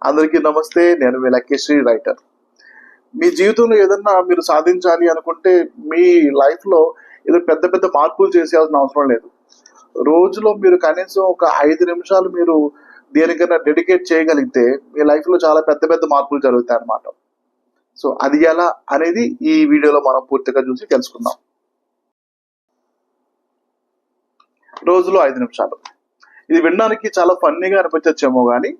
అందరికీ నమస్తే. నేను మీ లక్కీశ్రీ రైటర్. మీ జీవితంలో ఏదన్నా మీరు సాధించాలి అనుకుంటే మీ లైఫ్‌లో ఏదో పెద్ద పెద్ద మార్పులు చేసేయాల్సిన అవసరం లేదు. రోజులో మీరు కనీసం ఒక 5 నిమిషాలు మీరు దేనికైనా డెడికేట్ చేయగలిగితే మీ లైఫ్‌లో చాలా పెద్ద పెద్ద మార్పులు జరుగుతాయన్నమాట. సో, అది ఎలా అనేది ఈ వీడియోలో మనం పూర్తిగా చూసి తెలుసుకుందాం. రోజులో 5 నిమిషాలు. ఇది వినడానికి చాలా ఫన్నీగా అనిపించచ్చేమో గానీ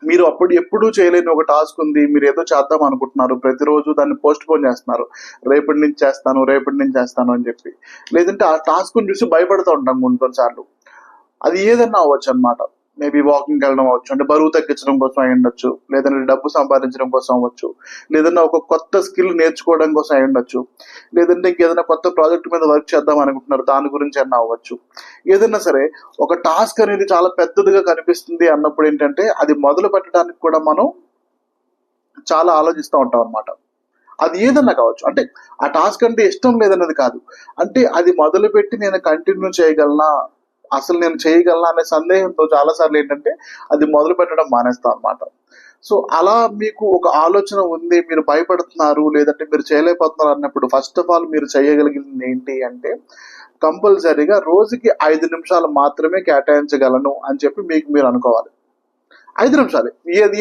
మీరు ఎప్పుడూ చేయలేని ఒక టాస్క్ ఉంది. మీరు ఏదో చేద్దాం అనుకుంటున్నారు. ప్రతిరోజు దాన్ని పోస్ట్ పోన్ చేస్తున్నారు. రేపటి నుంచి చేస్తాను అని చెప్పి. లేదంటే ఆ టాస్క్‌ని చూసి భయపడుతూ ఉంటాం కొన్ని సార్లు. అది ఏదన్నా అవ్వచ్చు అన్నమాట. మేబీ వాకింగ్‌కి వెళ్ళడం అవ్వచ్చు. అంటే బరువు తగ్గించడం కోసం అయ్యుండొచ్చు. లేదంటే డబ్బు సంపాదించడం కోసం అవ్వచ్చు. లేదన్నా ఒక కొత్త స్కిల్ నేర్చుకోవడం కోసం అయ్యుండొచ్చు. లేదంటే ఇంకేదైనా కొత్త ప్రాజెక్ట్ మీద వర్క్ చేద్దాం అనుకుంటున్నారు. దాని గురించి అన్నా అవ్వచ్చు. ఏదన్నా సరే ఒక టాస్క్ అనేది చాలా పెద్దదిగా కనిపిస్తుంది అన్నప్పుడు ఏంటంటే అది మొదలు పెట్టడానికి కూడా మనం చాలా ఆలోచిస్తూ ఉంటాం అన్నమాట. అది ఏదన్నా కావచ్చు. అంటే ఆ టాస్క్ అంటే ఇష్టం లేదన్నది కాదు. అంటే అది మొదలుపెట్టి నేను కంటిన్యూ చేయగలనా? అసలు నేను చేయగలనా అనే సందేహంతో చాలా సార్లు ఏంటంటే అది మొదలు పెట్టడం మానేస్తాం అన్నమాట. సో, అలా మీకు ఒక ఆలోచన ఉంది, మీరు భయపడుతున్నారు, లేదంటే మీరు చేయలేకపోతున్నారు అన్నప్పుడు ఫస్ట్ ఆఫ్ ఆల్ మీరు చేయగలిగింది ఏంటి అంటే కంపల్సరీగా రోజుకి 5 నిమిషాలు మాత్రమే కేటాయించగలను అని చెప్పి మీకు మీరు అనుకోవాలి. 5 నిమిషాలే.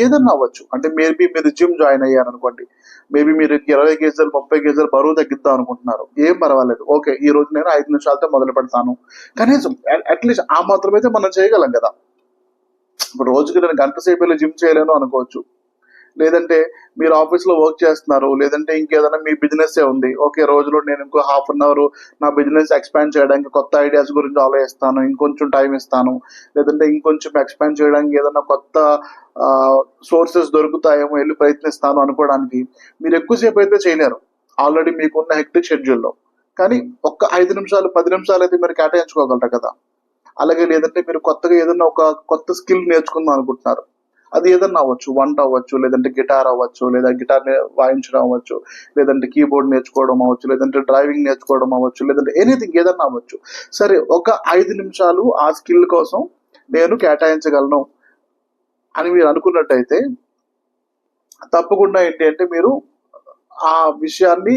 ఏదన్నా అవ్వచ్చు. అంటే మేబీ మీరు జిమ్ జాయిన్ అయ్యారనుకోండి. మేబీ మీరు 20 కేజీలు, 30 కేజీలు బరువు తగ్గిద్దాం అనుకుంటున్నారు. ఏం పర్వాలేదు. ఓకే. ఈ రోజు నేను 5 నిమిషాలతో మొదలు పెడతాను. కనీసం అట్లీస్ట్ ఆ మాత్రం అయితే మనం చేయగలం కదా! ఇప్పుడు రోజుకి నేను గంట సేపు వెళ్ళి జిమ్ చేయలేను అనుకోవచ్చు. లేదంటే మీరు ఆఫీస్‌లో వర్క్ చేస్తున్నారు. లేదంటే ఇంకేదైనా మీ బిజినెస్సే ఉంది. ఓకే. రోజులో నేను ఇంకో హాఫ్ అన్ అవర్ నా బిజినెస్ ఎక్స్‌పాండ్ చేయడానికి కొత్త ఐడియాస్ గురించి ఆలోచిస్తాను. ఇంకొంచెం టైం ఇస్తాను. లేదంటే ఇంకొంచెం ఎక్స్‌పాండ్ చేయడానికి ఏదైనా కొత్త సోర్సెస్ దొరుకుతాయేమో ఎళ్లి ప్రయత్నిస్తాను అనుకోవడానికి మీరు ఎక్కువ సేపు అయితే చేయలేరు. ఆల్రెడీ మీకున్న హెక్టిక్ షెడ్యూల్‌లో. కానీ ఒక్క 5 నిమిషాలు, 10 నిమిషాలు అయితే మీరు కేటాయించుకోగలరు కదా! అలాగే లేదంటే మీరు కొత్తగా ఏదన్నా ఒక కొత్త స్కిల్ నేర్చుకుందాం అనుకుంటున్నారు. అది ఏదన్నా అవ్వచ్చు. వంట అవ్వచ్చు, లేదంటే గిటార్ అవ్వచ్చు, లేదా గిటార్ వాయించడం అవ్వచ్చు, లేదంటే కీబోర్డ్ నేర్చుకోవడం అవ్వచ్చు, లేదంటే డ్రైవింగ్ నేర్చుకోవడం అవ్వచ్చు, లేదంటే ఎనీథింగ్ ఏదన్నా అవ్వచ్చు. సరే ఒక 5 నిమిషాలు ఆ స్కిల్ కోసం నేను కేటాయించగలను అని మీరు అనుకున్నట్టయితే తప్పకుండా ఏంటి అంటే మీరు ఆ విషయాన్ని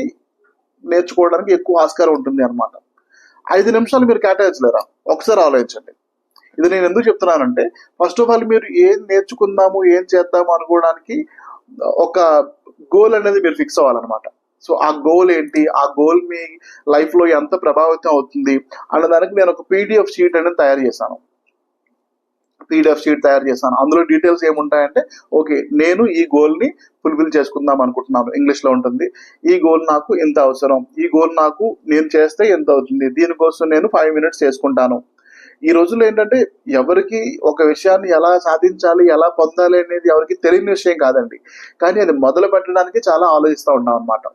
నేర్చుకోవడానికి ఎక్కువ ఆస్కారం ఉంటుంది అన్నమాట. 5 నిమిషాలు మీరు కేటాయించలేరా? ఒకసారి ఆలోచించండి. ఇది నేను ఎందుకు చెప్తున్నానంటే ఫస్ట్ ఆఫ్ ఆల్ మీరు ఏం నేర్చుకుందాము, ఏం చేద్దాము అనుకోవడానికి ఒక గోల్ అనేది మీరు ఫిక్స్ అవ్వాలన్నమాట. సో, ఆ గోల్ ఏంటి? ఆ గోల్ మీ లైఫ్‌లో ఎంత ప్రభావితం అవుతుంది అన్న దానికి నేను ఒక పీడీఎఫ్ షీట్ అనేది తయారు చేశాను. అందులో డీటెయిల్స్ ఏముంటాయంటే ఓకే. నేను ఈ గోల్‌ని ఫుల్‌ఫిల్ చేసుకుందాం అనుకుంటున్నాను. ఇంగ్లీష్‌లో ఉంటుంది. ఈ గోల్ నాకు ఇంత అవసరం. ఈ గోల్ నాకు నేను చేస్తే ఎంత అవుతుంది? దీనికోసం నేను 5 మినిట్స్ చేసుకుంటాను. ఈ రోజుల్లో ఏంటంటే ఎవరికీ ఒక విషయాన్ని ఎలా సాధించాలి, ఎలా పొందాలి అనేది ఎవరికీ తెలియని విషయం కాదండి. కానీ అది మొదలు పెట్టడానికి చాలా ఆలోచిస్తా ఉంటాం అన్నమాట.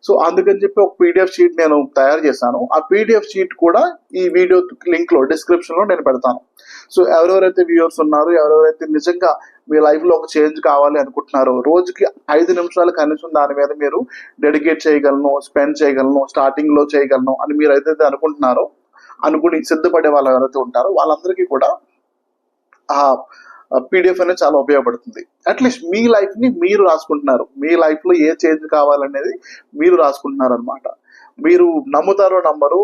సో, అందుకని చెప్పి ఒక పీడీఎఫ్ షీట్ నేను తయారు చేశాను. ఆ పీడీఎఫ్ షీట్ కూడా ఈ వీడియో లింక్‌లో డిస్క్రిప్షన్‌లో నేను పెడతాను. సో, ఎవరెవరైతే వ్యూవర్స్ ఉన్నారో, ఎవరెవరైతే నిజంగా మీ లైఫ్‌లో ఒక చేంజ్ కావాలి అనుకుంటున్నారో, రోజుకి 5 నిమిషాలు కనీసం దాని మీద మీరు డెడికేట్ చేయగలను, స్పెండ్ చేయగలను, స్టార్టింగ్‌లో చేయగలను అని మీరైతే అనుకుంటున్నారో, అనుకుని సిద్ధపడే వాళ్ళు ఎవరైతే ఉంటారో వాళ్ళందరికీ కూడా ఆ పీడీఎఫ్ అనేది చాలా ఉపయోగపడుతుంది. అట్లీస్ట్ మీ లైఫ్‌ని మీరు రాసుకుంటున్నారు. మీ లైఫ్‌లో ఏ చేంజ్ కావాలనేది మీరు రాసుకుంటున్నారనమాట. మీరు నమ్ముతారో నమ్మరో,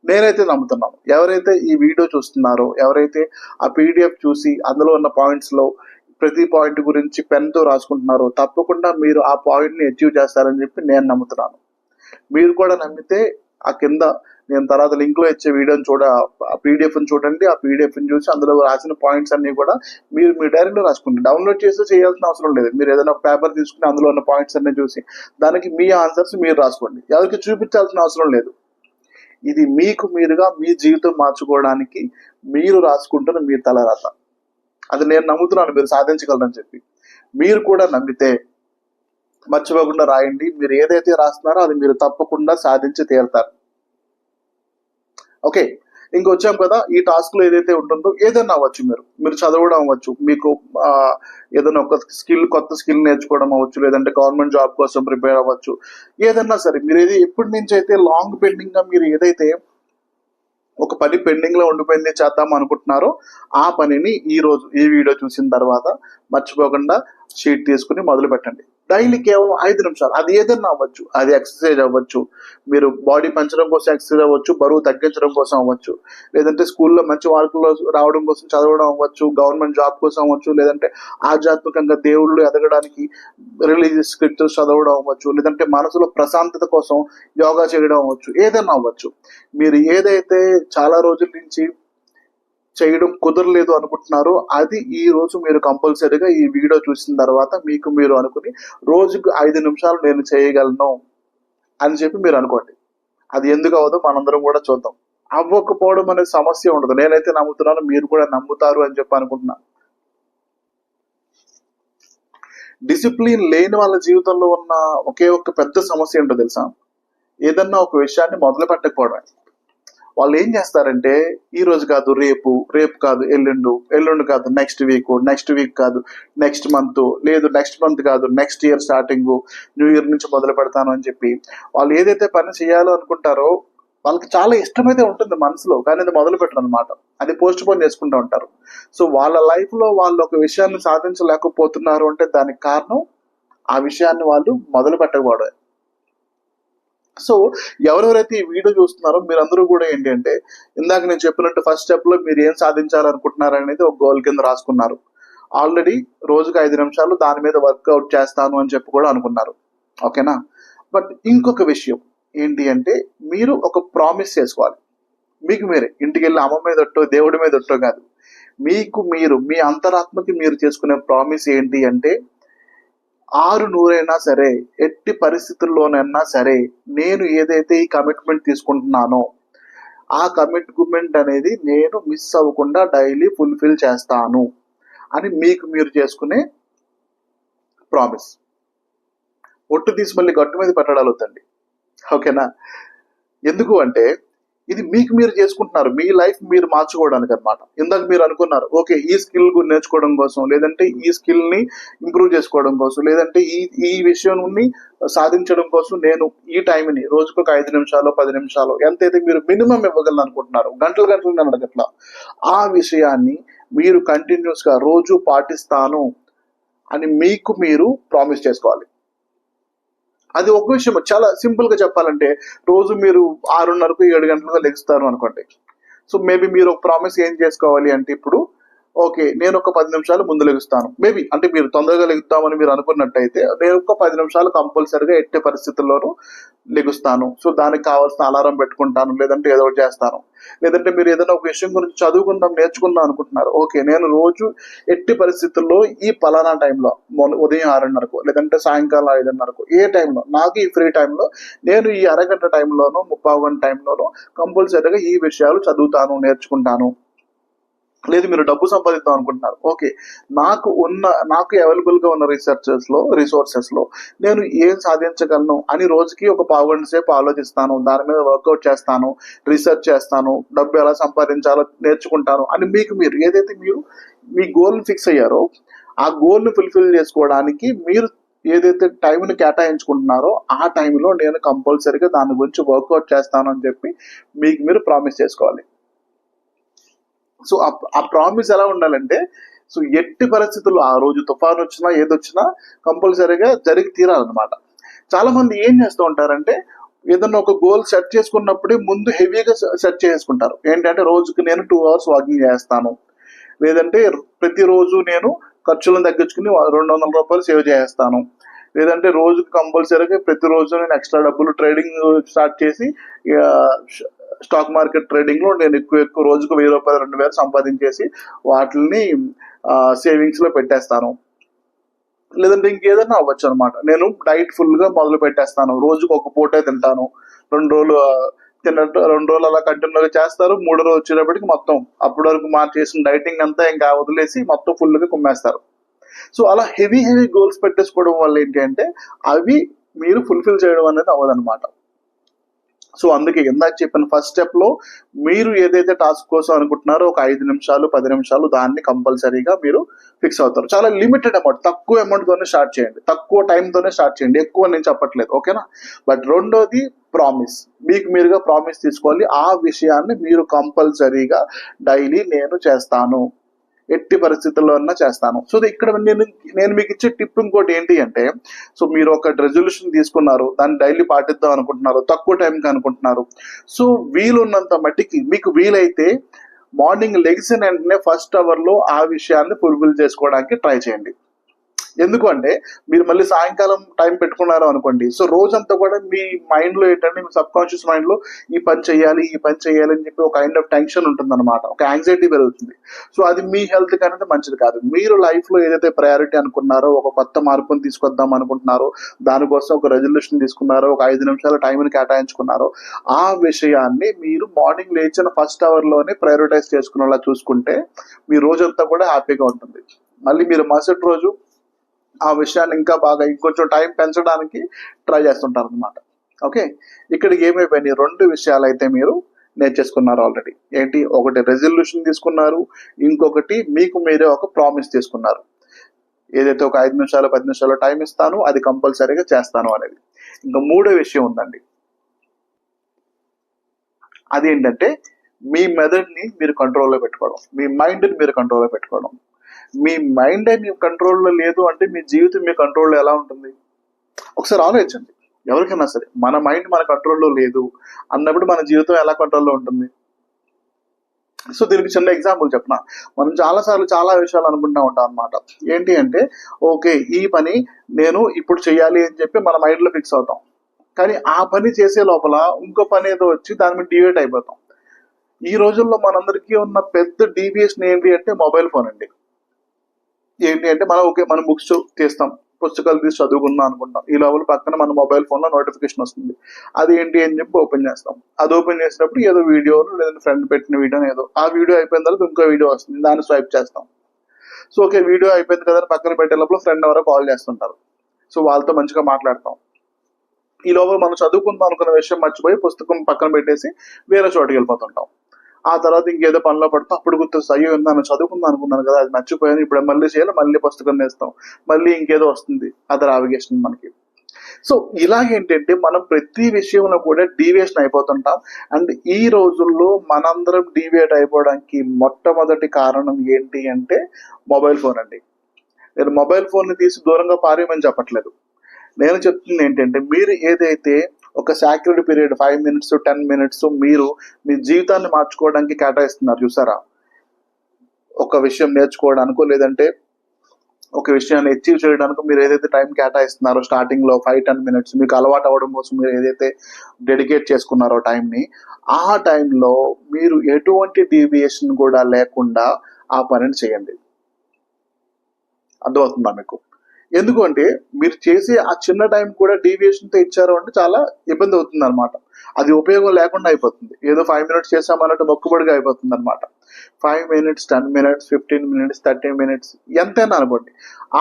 నేనైతే నమ్ముతున్నాను. ఎవరైతే ఈ వీడియో చూస్తున్నారో, ఎవరైతే ఆ పీడీఎఫ్ చూసి అందులో ఉన్న పాయింట్స్‌లో ప్రతి పాయింట్ గురించి పెన్‌తో రాసుకుంటున్నారో తప్పకుండా మీరు ఆ పాయింట్‌ని అచీవ్ చేస్తారని చెప్పి నేను నమ్ముతున్నాను. మీరు కూడా నమ్మితే ఆ కింద నేను తర్వాత లింక్‌లో ఇచ్చే వీడియోని ఆ పీడీఎఫ్‌ని చూడండి. ఆ పీడీఎఫ్‌ని చూసి అందులో రాసిన పాయింట్స్ అన్నీ కూడా మీరు డైరెక్ట్‌గా రాసుకోండి. డౌన్‌లోడ్ చేసి చేయాల్సిన అవసరం లేదు. మీరు ఏదైనా ఒక పేపర్ తీసుకొని అందులో ఉన్న పాయింట్స్ అన్నీ చూసి దానికి మీ ఆన్సర్స్ మీరు రాసుకోండి. ఎవరికీ చూపించాల్సిన అవసరం లేదు. ఇది మీకు మీరుగా మీ జీవితం మార్చుకోవడానికి మీరు రాసుకుంటున్న మీ తలరాత. అది నేను నమ్ముతున్నాను మీరు సాధించగలరని చెప్పి. మీరు కూడా నమ్మితే మర్చిపోకుండా రాయండి. మీరు ఏదైతే రాస్తున్నారో అది మీరు తప్పకుండా సాధించి తీరుతారు. ఓకే. ఇంకొచ్చాం కదా! ఈ టాస్క్‌లో ఏదైతే ఉంటుందో ఏదైనా అవ్వచ్చు మీరు చదవడం అవ్వచ్చు. మీకు ఏదైనా ఒక కొత్త స్కిల్ నేర్చుకోవడం అవ్వచ్చు. లేదంటే గవర్నమెంట్ జాబ్ కోసం ప్రిపేర్ అవ్వచ్చు. ఏదన్నా సరే ఎప్పటి నుంచి అయితే లాంగ్ పెండింగ్‌గా మీరు ఏదైతే ఒక పని పెండింగ్ లో ఉండిపోయింది చేద్దాం అనుకుంటున్నారో ఆ పనిని ఈ వీడియో చూసిన తర్వాత మర్చిపోకుండా షీట్ తీసుకుని మొదలు పెట్టండి. డైలీ కేవలం 5 నిమిషాలు, అది ఏదైనా అవ్వచ్చు. అది ఎక్సర్సైజ్ అవ్వచ్చు, మీరు బాడీ పెంచడం కోసం ఎక్సర్సైజ్ అవ్వచ్చు, బరువు తగ్గించడం కోసం అవ్వచ్చు, లేదంటే స్కూల్లో మంచి మార్కులు రావడం కోసం చదవడం అవ్వచ్చు, గవర్నమెంట్ జాబ్ కోసం అవ్వచ్చు, లేదంటే ఆధ్యాత్మికంగా దేవుళ్ళు ఎదగడానికి రిలీజియస్ స్క్రిప్చర్స్ చదవడం అవ్వచ్చు, లేదంటే మనసులో ప్రశాంతత కోసం యోగా చేయడం అవ్వచ్చు, ఏదైనా అవ్వచ్చు. మీరు ఏదైతే చాలా రోజుల నుంచి చేయడం కుదరలేదు అనుకుంటున్నారో అది ఈ రోజు మీరు కంపల్సరీగా ఈ వీడియో చూసిన తర్వాత మీకు మీరు అనుకుని రోజుకు 5 నిమిషాలు నేను చేయగలను అని చెప్పి మీరు అనుకోండి. అది ఎందుకు అవ్వదో మనందరం కూడా చూద్దాం. అవ్వకపోవడం అనే సమస్య ఉండదు. నేనైతే నమ్ముతున్నాను, మీరు కూడా నమ్ముతారు అని చెప్పి అనుకుంటున్నాను. డిసిప్లిన్ లేని వాళ్ళ జీవితంలో ఉన్న ఒకే ఒక్క పెద్ద సమస్య ఏంటో తెలుసా? ఏదన్నా ఒక విషయాన్ని మొదలు పెట్టకపోవడం. వాళ్ళు ఏం చేస్తారంటే ఈ రోజు కాదు రేపు, రేపు కాదు ఎల్లుండు, ఎల్లుండు కాదు నెక్స్ట్ వీక్, నెక్స్ట్ వీక్ కాదు నెక్స్ట్ మంత్, లేదు నెక్స్ట్ మంత్ కాదు next year starting, new year నుంచి మొదలు పెడతాను అని చెప్పి వాళ్ళు ఏదైతే పని చేయాలో అనుకుంటారో వాళ్ళకి చాలా ఇష్టమైతే ఉంటుంది మనసులో, కానీ అది మొదలు పెట్టరు అనమాట. అది పోస్ట్ పోన్ చేసుకుంటూ ఉంటారు. సో వాళ్ళ లైఫ్ లో వాళ్ళు ఒక విషయాన్ని సాధించలేకపోతున్నారు అంటే దానికి కారణం ఆ విషయాన్ని వాళ్ళు మొదలు పెట్టకపోవడం. సో ఎవరెవరైతే ఈ వీడియో చూస్తున్నారో మీరందరూ కూడా ఏంటి అంటే ఇందాక నేను చెప్పినట్టు ఫస్ట్ స్టెప్ లో మీరు ఏం సాధించాలనుకుంటున్నారు అనేది ఒక గోల్ కింద రాసుకున్నారు. ఆల్రెడీ రోజుకు 5 నిమిషాలు దాని మీద వర్కౌట్ చేస్తాను అని చెప్పి కూడా అనుకున్నారు. ఓకేనా? బట్ ఇంకొక విషయం ఏంటి అంటే మీరు ఒక ప్రామిస్ చేసుకోవాలి. మీకు మీరే ఇంటికి వెళ్ళి అమ్మ మీద ఒట్టో దేవుడి మీద ఒట్టో కాదు, మీకు మీరు మీ అంతరాత్మకి మీరు చేసుకునే ప్రామిస్ ఏంటి అంటే 600 సరే, ఎట్టి పరిస్థితుల్లోనైనా సరే నేను ఏదైతే ఈ కమిట్మెంట్ తీసుకుంటున్నానో ఆ కమిట్మెంట్ అనేది నేను మిస్ అవ్వకుండా డైలీ ఫుల్ఫిల్ చేస్తాను అని మీకు మీరు చేసుకునే ప్రామిస్. ఒట్టు తీసి మళ్ళీ గట్టు మీద పెట్టడాలు వద్దండి. ఓకేనా? ఎందుకు అంటే ఇది మీకు మీరు చేసుకుంటున్నారు, మీ లైఫ్ మీరు మార్చుకోవడానికి అనమాట. ఇందాక మీరు అనుకున్నారు ఓకే ఈ స్కిల్ నేర్చుకోవడం కోసం, లేదంటే ఈ స్కిల్ ని ఇంప్రూవ్ చేసుకోవడం కోసం, లేదంటే ఈ విషయాన్ని సాధించడం కోసం నేను ఈ టైంని రోజుకు ఒక 5 నిమిషాలు 10 నిమిషాలు ఎంతైతే మీరు మినిమం ఇవ్వగలను అనుకుంటున్నారు, గంటలు గంటలు అడగట్లా, ఆ విషయాన్ని మీరు కంటిన్యూస్ గా రోజు పాటిస్తాను అని మీకు మీరు ప్రామిస్ చేసుకోవాలి. అది ఒక విషయం. చాలా సింపుల్ గా చెప్పాలంటే రోజు మీరు 6:30కు 7 గంటలుగా లెగుస్తారు అనుకోండి. సో మేబీ మీరు ఒక ప్రామిస్ ఏం చేసుకోవాలి అంటే ఇప్పుడు ఓకే నేను ఒక 10 నిమిషాలు ముందు లెగుస్తాను. మేబీ అంటే మీరు తొందరగా లెగుతామని మీరు అనుకున్నట్టయితే నేను ఒక 10 నిమిషాలు కంపల్సరిగా ఎట్టి పరిస్థితుల్లోనూ లెగుస్తాను. సో దానికి కావాల్సిన అలారం పెట్టుకుంటాను, లేదంటే ఏదో ఒకటి చేస్తాను. లేదంటే మీరు ఏదైనా ఒక విషయం గురించి చదువుకుందాం నేర్చుకుందాం అనుకుంటున్నారు, ఓకే నేను రోజు ఎట్టి పరిస్థితుల్లో ఈ పలానా టైంలో ఉదయం 6:30కు లేదంటే సాయంకాలం 5:30కు ఏ టైంలో నాకు ఈ ఫ్రీ టైంలో నేను ఈ అరగంట టైంలోనూ 30 గంట టైంలోనూ కంపల్సరీగా ఈ విషయాలు చదువుతాను నేర్చుకుంటాను. లేదు మీరు డబ్బు సంపాదిద్దాం అనుకుంటున్నారు, ఓకే నాకు అవైలబుల్ గా ఉన్న రిసోర్సెస్ లో నేను ఏం సాధించగలను అని రోజుకి ఒక 15 గంటల సేపు ఆలోచిస్తాను, దాని మీద వర్కౌట్ చేస్తాను, రీసెర్చ్ చేస్తాను, డబ్బు ఎలా సంపాదించాలో నేర్చుకుంటాను అని మీకు మీరు ఏదైతే మీరు మీ గోల్ ఫిక్స్ అయ్యారో ఆ గోల్ ని ఫుల్ఫిల్ చేసుకోవడానికి మీరు ఏదైతే టైంని కేటాయించుకుంటున్నారో ఆ టైంలో నేను కంపల్సరీగా దాని గురించి వర్కౌట్ చేస్తాను అని చెప్పి మీకు మీరు ప్రామిస్ చేసుకోవాలి. సో ఆ ప్రామిస్ ఎలా ఉండాలంటే సో ఎట్టి పరిస్థితుల్లో ఆ రోజు తుఫాను వచ్చినా ఏదొచ్చినా కంపల్సరీగా జరిగి తీరాలన్నమాట. చాలా మంది ఏం చేస్తూ ఉంటారంటే ఏదన్నా ఒక గోల్ సెట్ చేసుకున్నప్పుడే ముందు హెవీగా సెట్ చేసుకుంటారు. ఏంటంటే రోజుకి నేను 2 అవర్స్ వాకింగ్ చేస్తాను, లేదంటే ప్రతిరోజు నేను ఖర్చులను తగ్గించుకుని 200 రూపాయలు సేవ్ చేస్తాను, లేదంటే రోజుకి కంపల్సరీగా ప్రతిరోజు నేను ఎక్స్ట్రా డబ్బులు ట్రేడింగ్ స్టార్ట్ చేసి స్టాక్ మార్కెట్ ట్రేడింగ్ లో నేను ఎక్కువ రోజుకు 1000 రూపాయలు 2000 సంపాదించేసి వాటిని సేవింగ్స్ లో పెట్టేస్తాను. లేదంటే ఇంకేదన్నా అవ్వచ్చు అనమాట. నేను డైట్ ఫుల్ గా మొదలు పెట్టేస్తాను, రోజుకు ఒక పూటే తింటాను, 2 రోజులు తిన్నట్టు 2 రోజులు అలా కంటిన్యూగా చేస్తారు, 3 రోజు వచ్చేటప్పటికి మొత్తం అప్పటి వరకు మార్చేసిన డైటింగ్ అంతా ఇంకా వదిలేసి మొత్తం ఫుల్ గా కుమ్మేస్తారు. సో అలా హెవీ గోల్స్ పెట్టేసుకోవడం వల్ల ఏంటి అంటే అవి మీరు ఫుల్ఫిల్ చేయడం అనేది అవ్వదన్నమాట. సో అందుకే ఇందాక చెప్పిన ఫస్ట్ స్టెప్ లో మీరు ఏదైతే టాస్క్ కోసం అనుకుంటున్నారో ఒక 5 నిమిషాలు 10 నిమిషాలు దాన్ని కంపల్సరీగా మీరు ఫిక్స్ అవుతారు. చాలా లిమిటెడ్ అమౌంట్, తక్కువ అమౌంట్ తోనే స్టార్ట్ చేయండి, తక్కువ టైంతోనే స్టార్ట్ చేయండి, ఎక్కువ నేను చెప్పట్లేదు, ఓకేనా. బట్ రెండోది ప్రామిస్, మీకు మీరుగా ప్రామిస్ తీసుకోవాలి, ఆ విషయాన్ని మీరు కంపల్సరీగా డైలీ నేను చేస్తాను, ఎట్టి పరిస్థితుల్లో అన్నా చేస్తాను. సో ఇక్కడ నేను మీకు ఇచ్చే టిప్ ఇంకోటి ఏంటి అంటే, సో మీరు ఒక రెజల్యూషన్ తీసుకున్నారు, దాన్ని డైలీ పాటిద్దాం అనుకుంటున్నారు, తక్కువ టైంకి అనుకుంటున్నారు, సో వీలున్నంత మట్టికి మీకు వీలైతే మార్నింగ్ లెగిసిన వెంటనే ఫస్ట్ అవర్లో ఆ విషయాన్ని ఫుల్ఫిల్ చేసుకోవడానికి ట్రై చేయండి. ఎందుకు అంటే మీరు మళ్ళీ సాయంకాలం టైం పెట్టుకున్నారు అనుకోండి, సో రోజంతా కూడా మీ మైండ్ లో ఏంటంటే, మీ సబ్ కాన్షియస్ మైండ్ లో ఈ పని చేయాలి అని చెప్పి ఒక కైండ్ ఆఫ్ టెన్షన్ ఉంటుంది అనమాట, ఒక యాంగ్జైటీ పెరుగుతుంది. సో అది మీ హెల్త్ కి అనేది మంచిది కాదు. మీరు లైఫ్ లో ఏదైతే ప్రయారిటీ అనుకున్నారో, ఒక కొత్త మార్పుని తీసుకొద్దాం అనుకుంటున్నారో, దానికోసం ఒక రెజల్యూషన్ తీసుకున్నారో, ఒక 5 నిమిషాల టైంని కేటాయించుకున్నారో, ఆ విషయాన్ని మీరు మార్నింగ్ లేచిన ఫస్ట్ అవర్ లోనే ప్రయారిటైజ్ చేసుకునేలా చూసుకుంటే మీ రోజంతా కూడా హ్యాపీగా ఉంటుంది. మళ్ళీ మీరు మరుసటి రోజు ఆ విషయాన్ని ఇంకా బాగా ఇంకొంచెం టైం పెంచడానికి ట్రై చేస్తుంటారు అనమాట. ఓకే, ఇక్కడికి ఏమైపోయినాయి, 2 విషయాలు అయితే మీరు నేర్చేసుకున్నారు ఆల్రెడీ. ఏంటి, ఒకటి రెజల్యూషన్ తీసుకున్నారు, ఇంకొకటి మీకు మీరే ఒక ప్రామిస్ తీసుకున్నారు, ఏదైతే ఒక 5 నిమిషాలు 10 నిమిషాలు టైం ఇస్తాను, అది కంపల్సరీగా చేస్తాను అనేది. ఇంకా మూడో విషయం ఉందండి, అదేంటంటే మీ మెదడుని మీరు కంట్రోల్లో పెట్టుకోవడం, మీ మైండ్ని మీరు కంట్రోల్లో పెట్టుకోవడం. మీ మైండే మీ కంట్రోల్లో లేదు అంటే మీ జీవితం మీ కంట్రోల్లో ఎలా ఉంటుంది? ఒకసారి ఆలోచించండి. ఎవరికైనా సరే మన మైండ్ మన కంట్రోల్లో లేదు అన్నప్పుడు మన జీవితం ఎలా కంట్రోల్లో ఉంటుంది? సో దీనికి చిన్న ఎగ్జాంపుల్ చెప్పిన, మనం చాలాసార్లు చాలా విషయాలు అనుకుంటూ ఉంటాం అనమాట. ఏంటి అంటే, ఓకే ఈ పని నేను ఇప్పుడు చేయాలి అని చెప్పి మన మైండ్లో ఫిక్స్ అవుతాం, కానీ ఆ పని చేసే లోపల ఇంకో పని ఏదో వచ్చి దాని మీద డివేట్ అయిపోతాం. ఈ రోజుల్లో మనందరికీ ఉన్న పెద్ద డీవియేషన్ ఏంటి అంటే మొబైల్ ఫోన్ అండి. ఏంటి అంటే మనం బుక్స్ తీస్తాం, పుస్తకాలు తీసి చదువుకుందాం అనుకుంటాం, ఈ లోపల పక్కన మన మొబైల్ ఫోన్ లో నోటిఫికేషన్ వస్తుంది, అది ఏంటి అని చెప్పి ఓపెన్ చేస్తాం. అది ఓపెన్ చేసినప్పుడు ఏదో వీడియోలు లేదంటే ఫ్రెండ్ పెట్టిన వీడియో ఏదో, ఆ వీడియో అయిపోయిన తర్వాత ఇంకో వీడియో వస్తుంది, దాన్ని స్వైప్ చేస్తాం. సో ఓకే వీడియో అయిపోయింది కదా పక్కన పెట్టే లోపల ఫ్రెండ్ ఎవరో కాల్ చేస్తుంటారు, సో వాళ్ళతో మంచిగా మాట్లాడతాం. ఈ లోపల మనం చదువుకుందాం అనుకున్న విషయం మర్చిపోయి పుస్తకం పక్కన పెట్టేసి వేరే చోటుకి వెళ్ళిపోతుంటాం. ఆ తర్వాత ఇంకేదో పనిలో పడితే అప్పుడు గుర్తొస్తుంది, అయ్యో నన్ను చదువుకుందాం అనుకున్నాను కదా, అది మర్చిపోయాను, ఇప్పుడు మళ్ళీ చేయాలి, మళ్ళీ పుస్తకం వేస్తాం, మళ్ళీ ఇంకేదో వస్తుంది, అదర్ నావిగేషన్ మనకి. సో ఇలాగేంటంటే మనం ప్రతి విషయంలో కూడా డీవియేషన్ అయిపోతుంటాం. అండ్ ఈ రోజుల్లో మనందరం డీవియేట్ అయిపోవడానికి మొట్టమొదటి కారణం ఏంటి అంటే మొబైల్ ఫోన్ అండి. నేను మొబైల్ ఫోన్ ని తీసి దూరంగా పారేయమని చెప్పట్లేదు, నేను చెప్తుంది ఏంటంటే, మీరు ఏదైతే ఒక సాక్రెడ్ పీరియడ్ 5 మినిట్స్ 10 మినిట్స్ మీరు మీ జీవితాన్ని మార్చుకోవడానికి కేటాయిస్తున్నారు చూసారా, ఒక విషయం నేర్చుకోవడానికో లేదంటే ఒక విషయాన్ని అచీవ్ చేయడానికి మీరు ఏదైతే టైం కేటాయిస్తున్నారో, స్టార్టింగ్ లో 5-10 మినిట్స్ మీకు అలవాటు అవ్వడం కోసం మీరు ఏదైతే డెడికేట్ చేసుకున్నారో టైంని, ఆ టైంలో మీరు ఎటువంటి డీవియేషన్ కూడా లేకుండా ఆ పనిని చేయండి. అర్థమవుతుందా మీకు? ఎందుకంటే మీరు చేసే ఆ చిన్న టైం కూడా డీవియేషన్ తో ఇచ్చారు అంటే చాలా ఇబ్బంది అవుతుంది అనమాట, అది ఉపయోగం లేకుండా అయిపోతుంది, ఏదో 5 మినిట్స్ చేసామన్నట్టు మొక్కుబడిగా అయిపోతుంది అనమాట. 5 మినిట్స్ 10 మినిట్స్ 15 మినిట్స్ 30 మినిట్స్ ఎంతైనా అనుకోండి,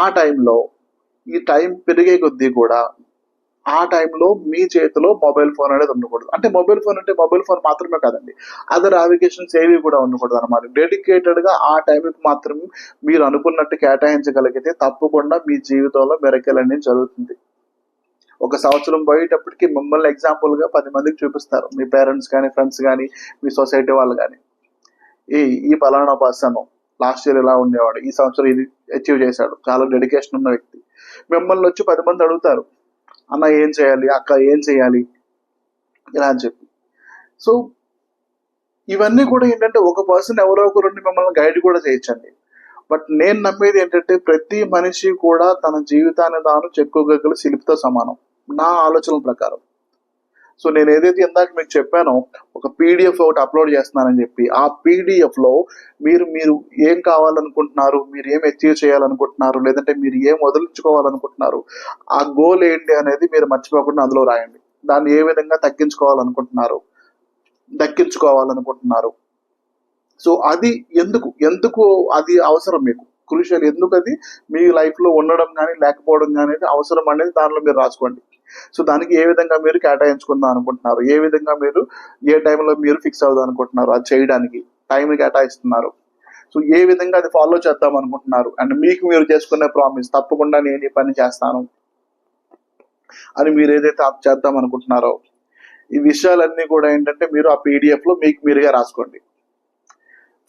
ఆ టైంలో ఈ టైం పెరిగే కొద్దీ కూడా ఆ టైంలో మీ చేతిలో మొబైల్ ఫోన్ అనేది ఉండకూడదు. అంటే మొబైల్ ఫోన్ అంటే మొబైల్ ఫోన్ మాత్రమే కాదండి, అదర్ నావిగేషన్స్ ఏవి కూడా ఉండకూడదు అనమాట. డెడికేటెడ్ గా ఆ టైంకి మాత్రం మీరు అనుకున్నట్టు కేటాయించగలిగితే తప్పకుండా మీ జీవితంలో మిరకిల్ అనేది జరుగుతుంది. ఒక సంవత్సరం పోయేటప్పటికి మిమ్మల్ని ఎగ్జాంపుల్ గా 10 మందికి చూపిస్తారు, మీ పేరెంట్స్ కానీ ఫ్రెండ్స్ కానీ మీ సొసైటీ వాళ్ళు కానీ, ఈ పలానా పర్సన్ లాస్ట్ ఇయర్ ఇలా ఉండేవాడు, ఈ సంవత్సరం ఇది అచీవ్ చేశాడు, చాలా డెడికేషన్ ఉన్న వ్యక్తి. మిమ్మల్ని వచ్చి 10 మంది అడుగుతారు, అన్న ఏం చేయాలి, అక్క ఏం చేయాలి, ఇలా అని చెప్పి. సో ఇవన్నీ కూడా ఏంటంటే ఒక పర్సన్ ఎవరో ఒకరిని మిమ్మల్ని గైడ్ కూడా చేయొచ్చండి. బట్ నేను నమ్మేది ఏంటంటే ప్రతి మనిషి కూడా తన జీవితాన్ని తాను చెక్కుగగ్గల శిల్పితో సమానం, నా ఆలోచనల ప్రకారం. సో నేను ఏదైతే ఇందాక మీకు చెప్పానో, ఒక పీడిఎఫ్ ఒకటి అప్లోడ్ చేస్తున్నానని చెప్పి, ఆ పీడిఎఫ్ లో మీరు ఏం కావాలనుకుంటున్నారు, మీరు ఏం అచీవ్ చేయాలనుకుంటున్నారు, లేదంటే మీరు ఏం వదిలించుకోవాలనుకుంటున్నారు, ఆ గోల్ ఏంటి అనేది మీరు మర్చిపోకుండా అందులో రాయండి. దాన్ని ఏ విధంగా దక్కించుకోవాలనుకుంటున్నారు. సో అది ఎందుకు అది అవసరం మీకు, క్రూషియల్ ఎందుకు అది మీ లైఫ్ లో ఉండడం కానీ లేకపోవడం కానీ అవసరం అనేది దానిలో మీరు రాసుకోండి. సో దానికి ఏ విధంగా మీరు కేటాయించుకుందాం అనుకుంటున్నారు, ఏ విధంగా మీరు ఏ టైంలో మీరు ఫిక్స్ అవుదాం అనుకుంటున్నారు, అది చేయడానికి టైం కేటాయిస్తున్నారు. సో ఏ విధంగా అది ఫాలో చేద్దాం అనుకుంటున్నారు, అండ్ మీకు మీరు చేసుకునే ప్రామిస్ తప్పకుండా నేను ఈ పని చేస్తాను అని మీరు ఏదైతే చేద్దాం అనుకుంటున్నారో, ఈ విషయాలన్నీ కూడా ఏంటంటే మీరు ఆ పీడిఎఫ్ లో మీకు మీరుగా రాసుకోండి.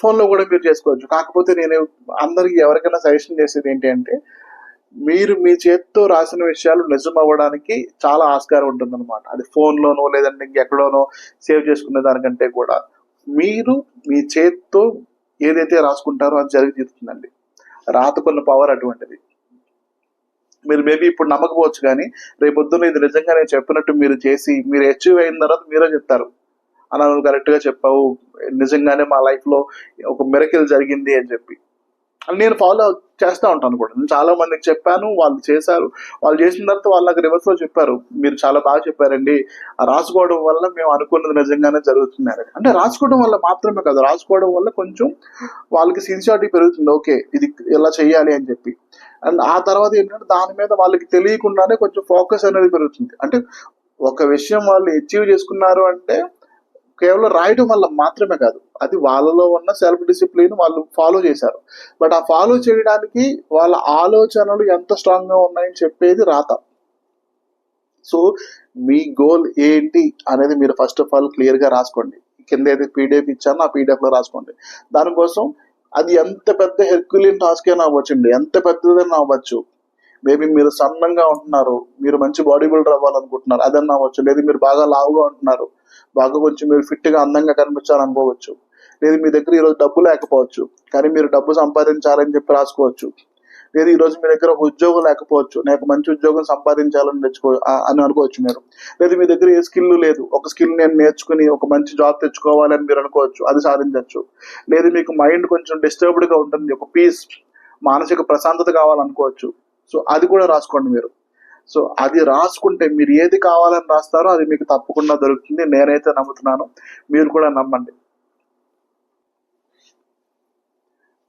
ఫోన్లో కూడా మీరు చేసుకోవచ్చు. కాకపోతే నేను అందరికి ఎవరికైనా సజెషన్ చేసేది ఏంటి అంటే, మీరు మీ చేతితో రాసిన విషయాలు నిజం అవ్వడానికి చాలా ఆస్కారం ఉంటుందన్నమాట. అది ఫోన్లోనో లేదంటే ఇంకెక్కడోనో సేవ్ చేసుకునే దానికంటే కూడా మీరు మీ చేతితో ఏదైతే రాసుకుంటారో అది జరిగి తీరుతుందండి. రాతకున్న పవర్ అటువంటిది. మీరు మేబీ ఇప్పుడు నమ్మకపోవచ్చు, కానీ రేపొద్దున ఇది నిజంగా నేను చెప్పినట్టు మీరు చేసి మీరు అచీవ్ అయిన తర్వాత మీరే చెప్తారు, అలా నువ్వు కరెక్ట్ గా చెప్పావు, నిజంగానే మా లైఫ్ లో ఒక మిరకిల్ జరిగింది అని చెప్పి. నేను ఫాలో చేస్తూ ఉంటాను కూడా. నేను చాలా మందికి చెప్పాను, వాళ్ళు చేశారు. వాళ్ళు చేసిన తర్వాత వాళ్ళు నాకు రివర్స్ లో చెప్పారు, మీరు చాలా బాగా చెప్పారండి, రాసుకోవడం వల్ల మేము అనుకున్నది నిజంగానే జరుగుతుంది. అంటే రాసుకోవడం వల్ల మాత్రమే కాదు, రాసుకోవడం వల్ల కొంచెం వాళ్ళకి సిన్సియారిటీ పెరుగుతుంది, ఓకే ఇది ఇలా చెయ్యాలి అని చెప్పి. అండ్ ఆ తర్వాత ఏంటంటే దాని మీద వాళ్ళకి తెలియకుండానే కొంచెం ఫోకస్ అనేది పెరుగుతుంది. అంటే ఒక విషయం వాళ్ళు అచీవ్ చేసుకున్నారు అంటే కేవలం రాయడం వల్ల మాత్రమే కాదు, అది వాళ్ళలో ఉన్న సెల్ఫ్ డిసిప్లిన్ వాళ్ళు ఫాలో చేశారు. బట్ ఆ ఫాలో చేయడానికి వాళ్ళ ఆలోచనలు ఎంత స్ట్రాంగ్ గా ఉన్నాయని చెప్పేది రాత. సో మీ గోల్ ఏంటి అనేది మీరు ఫస్ట్ ఆఫ్ ఆల్ క్లియర్ గా రాసుకోండి. కింద ఏదైతే పీడిఎఫ్ ఇచ్చానో ఆ పీడిఎఫ్ లో రాసుకోండి. దానికోసం అది ఎంత పెద్ద హెర్క్యులియన్ టాస్క్ అయినా అవ్వచ్చండి, ఎంత పెద్దదైనా అవ్వచ్చు. మేబీ మీరు సన్నంగా ఉంటున్నారు, మీరు మంచి బాడీ బిల్డర్ అవ్వాలనుకుంటున్నారు, అదన్నా అవ్వచ్చు. లేదు మీరు బాగా లావుగా ఉంటున్నారు, బాగా కొంచెం మీరు ఫిట్ గా అందంగా కనిపించాలనుకోవచ్చు. లేదు మీ దగ్గర ఈరోజు డబ్బు లేకపోవచ్చు, కానీ మీరు డబ్బు సంపాదించాలని చెప్పి రాసుకోవచ్చు. లేదు ఈరోజు మీ దగ్గర ఒక ఉద్యోగం లేకపోవచ్చు, నేను మంచి ఉద్యోగం సంపాదించాలని అని అనుకోవచ్చు మీరు. లేదు మీ దగ్గర ఏ స్కిల్ లేదు, ఒక స్కిల్ నేను నేర్చుకుని ఒక మంచి జాబ్ తెచ్చుకోవాలని మీరు అనుకోవచ్చు, అది సాధించవచ్చు. లేదు మీకు మైండ్ కొంచెం డిస్టర్బ్డ్ గా ఉంటుంది, ఒక పీస్ మానసిక ప్రశాంతత కావాలనుకోవచ్చు. సో అది కూడా రాసుకోండి మీరు. సో అది రాసుకుంటే మీరు ఏది కావాలని రాస్తారో అది మీకు తప్పకుండా దొరుకుతుంది. నేనైతే నమ్ముతున్నాను, మీరు కూడా నమ్మండి.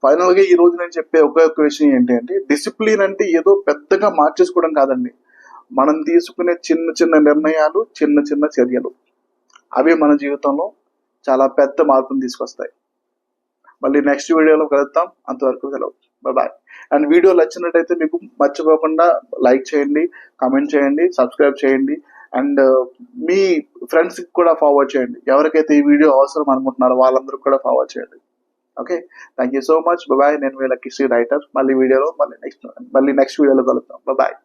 ఫైనల్ గా ఈ రోజు నేను చెప్పే ఒక్క విషయం ఏంటి అంటే, డిసిప్లిన్ అంటే ఏదో పెద్దగా మార్చేసుకోవడం కాదండి. మనం తీసుకునే చిన్న చిన్న నిర్ణయాలు, చిన్న చిన్న చర్యలు, అవి మన జీవితంలో చాలా పెద్ద మార్పును తీసుకొస్తాయి. మళ్ళీ నెక్స్ట్ వీడియోలో కలుద్దాం. అంతవరకు సెలవు, బాయ్. అండ్ వీడియో నచ్చినట్టయితే మీకు మర్చిపోకుండా లైక్ చేయండి, కామెంట్ చేయండి, సబ్స్క్రైబ్ చేయండి, అండ్ మీ ఫ్రెండ్స్కి కూడా ఫార్వర్డ్ చేయండి. ఎవరికైతే ఈ వీడియో అవసరం అనుకుంటున్నారో వాళ్ళందరూ కూడా ఫార్వర్డ్ చేయండి. Okay, thank you so much, bye. నేను మీ లక్కీ శ్రీ రైటర్. మళ్ళీ నెక్స్ట్ వీడియోలో కలుద్దాం. బాయ్.